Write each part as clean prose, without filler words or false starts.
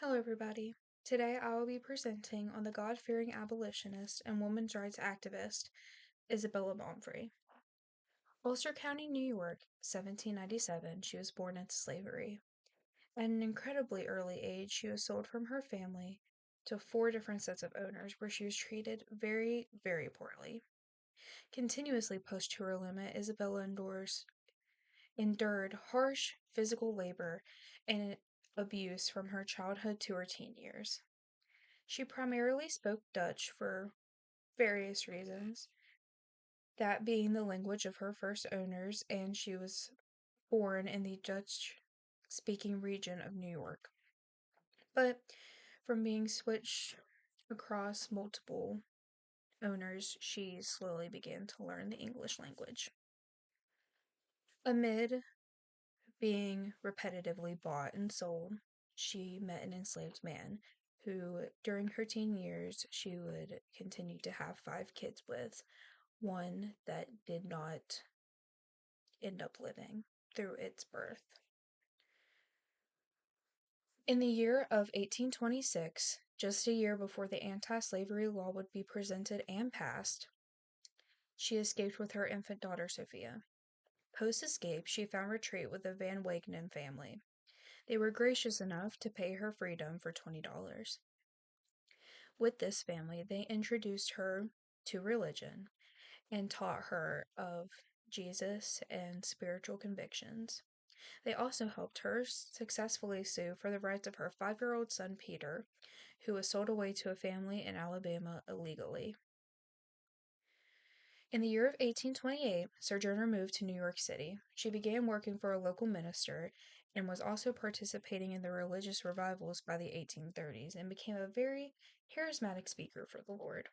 Hello, everybody. Today I will be presenting on the God fearing abolitionist and women's rights activist, Isabella Baumfree. Ulster County, New York, 1797, she was born into slavery. At an incredibly early age, she was sold from her family to 4 different sets of owners where she was treated very, very poorly. Continuously pushed to her limit, Isabella endured harsh physical labor and abuse from her childhood to her teen years. She primarily spoke Dutch for various reasons, that being the language of her first owners, and she was born in the Dutch speaking region of New York. But from being switched across multiple owners, she slowly began to learn the English language. Amid being repetitively bought and sold, she met an enslaved man who, during her teen years, she would continue to have 5 kids with, one that did not end up living through its birth. In the year of 1826, just a year before the anti-slavery law would be presented and passed, she escaped with her infant daughter Sophia. Post-escape, she found retreat with the Van Wagenen family. They were gracious enough to pay her freedom for $20. With this family, they introduced her to religion and taught her of Jesus and spiritual convictions. They also helped her successfully sue for the rights of her 5-year-old son Peter, who was sold away to a family in Alabama illegally. In the year of 1828, Sojourner moved to New York City. She began working for a local minister and was also participating in the religious revivals by the 1830s and became a very charismatic speaker for the Lord.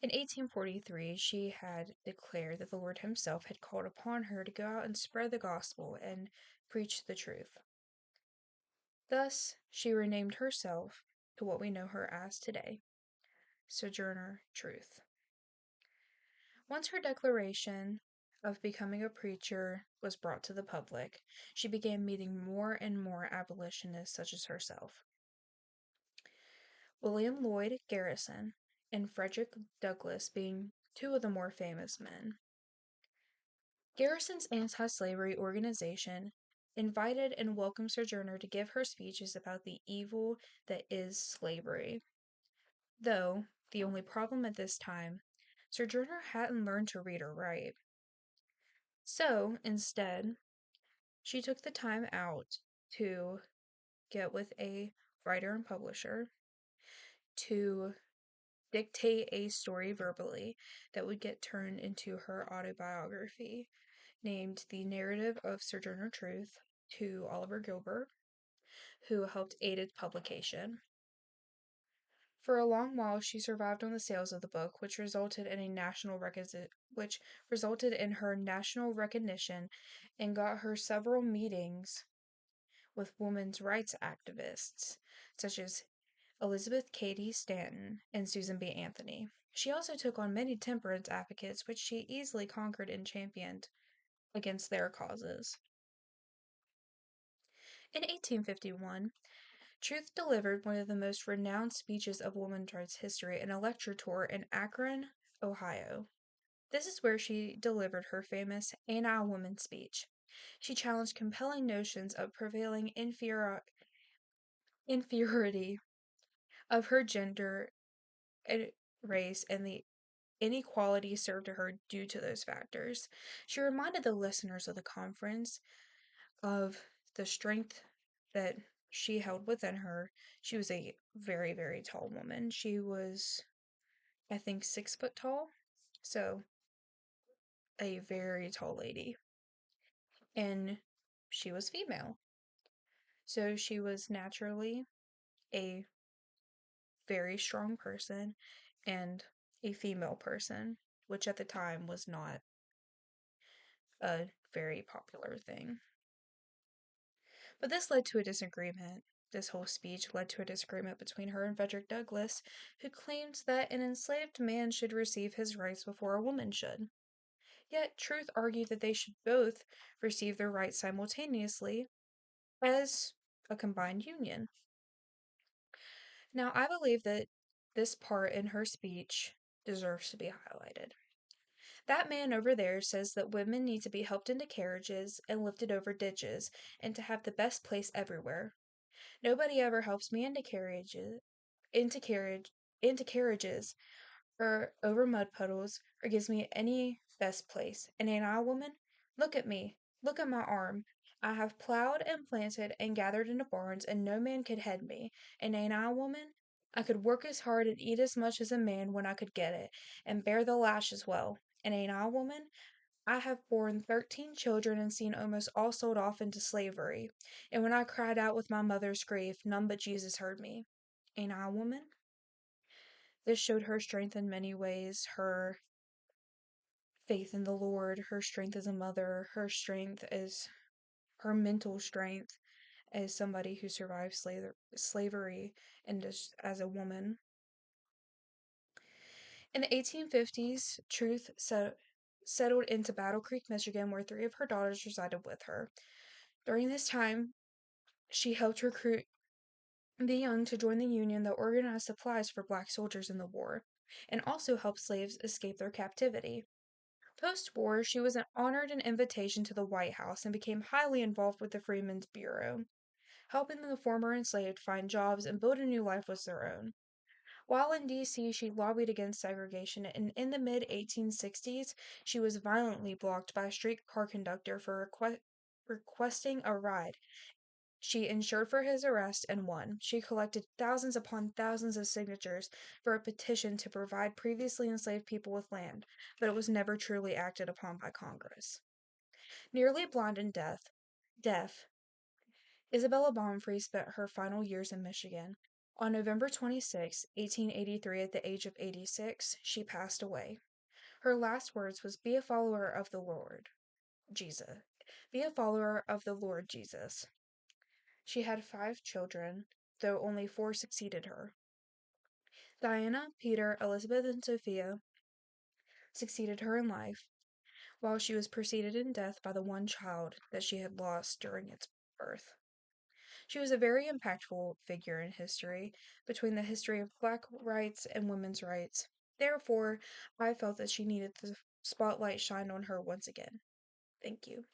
In 1843, she had declared that the Lord Himself had called upon her to go out and spread the gospel and preach the truth. Thus, she renamed herself to what we know her as today, Sojourner Truth. Once her declaration of becoming a preacher was brought to the public, she began meeting more and more abolitionists such as herself. William Lloyd Garrison and Frederick Douglass being 2 of the more famous men. Garrison's anti-slavery organization invited and welcomed Sojourner to give her speeches about the evil that is slavery. Though, the only problem at this time, Sojourner hadn't learned to read or write. So, instead, she took the time out to get with a writer and publisher to dictate a story verbally that would get turned into her autobiography, named The Narrative of Sojourner Truth, to Oliver Gilbert, who helped aid its publication. For a long while, she survived on the sales of the book, which resulted in her national recognition and got her several meetings with women's rights activists, such as Elizabeth Cady Stanton and Susan B. Anthony. She also took on many temperance advocates, which she easily conquered and championed against their causes. In 1851, Truth delivered one of the most renowned speeches of women's rights history in a lecture tour in Akron, Ohio. This is where she delivered her famous anti-woman speech. She challenged compelling notions of prevailing inferiority of her gender and race and the inequality served to her due to those factors. She reminded the listeners of the conference of the strength that she held within her. She was a very, very tall woman. She was, I think, 6 foot tall. So, a very tall lady. And she was female. So, she was naturally a very strong person and a female person, which at the time was not a very popular thing. But this led to a disagreement. This whole speech led to a disagreement between her and Frederick Douglass, who claimed that an enslaved man should receive his rights before a woman should. Yet Truth argued that they should both receive their rights simultaneously, as a combined union. Now, I believe that this part in her speech deserves to be highlighted. That man over there says that women need to be helped into carriages and lifted over ditches and to have the best place everywhere. Nobody ever helps me into carriage, into carriages, or over mud puddles, or gives me any best place. And ain't I a woman? Look at me. Look at my arm. I have plowed and planted and gathered into barns, and no man could head me. And ain't I a woman? I could work as hard and eat as much as a man when I could get it, and bear the lash as well. And ain't I a woman? I have borne 13 children and seen almost all sold off into slavery. And when I cried out with my mother's grief, none but Jesus heard me. Ain't I a woman? This showed her strength in many ways, her faith in the Lord, her strength as a mother, her strength as her mental strength as somebody who survived slavery and just as a woman. In the 1850s, Truth settled into Battle Creek, Michigan, where 3 of her daughters resided with her. During this time, she helped recruit the young to join the union that organized supplies for black soldiers in the war, and also helped slaves escape their captivity. Post war, she was honored an invitation to the White House and became highly involved with the Freedmen's Bureau, helping the former enslaved find jobs and build a new life with their own. While in D.C., she lobbied against segregation, and in the mid 1860s, she was violently blocked by a streetcar conductor for requesting a ride. She insured for his arrest and won. She collected thousands upon thousands of signatures for a petition to provide previously enslaved people with land, but it was never truly acted upon by Congress. Nearly blind and deaf, Isabella Baumfree spent her final years in Michigan. On November 26, 1883, at the age of 86, she passed away. Her last words was, "Be a follower of the Lord Jesus. Be a follower of the Lord Jesus." She had 5 children, though only 4 succeeded her. Diana, Peter, Elizabeth, and Sophia succeeded her in life, while she was preceded in death by the one child that she had lost during its birth. She was a very impactful figure in history, between the history of black rights and women's rights. Therefore, I felt that she needed the spotlight shined on her once again. Thank you.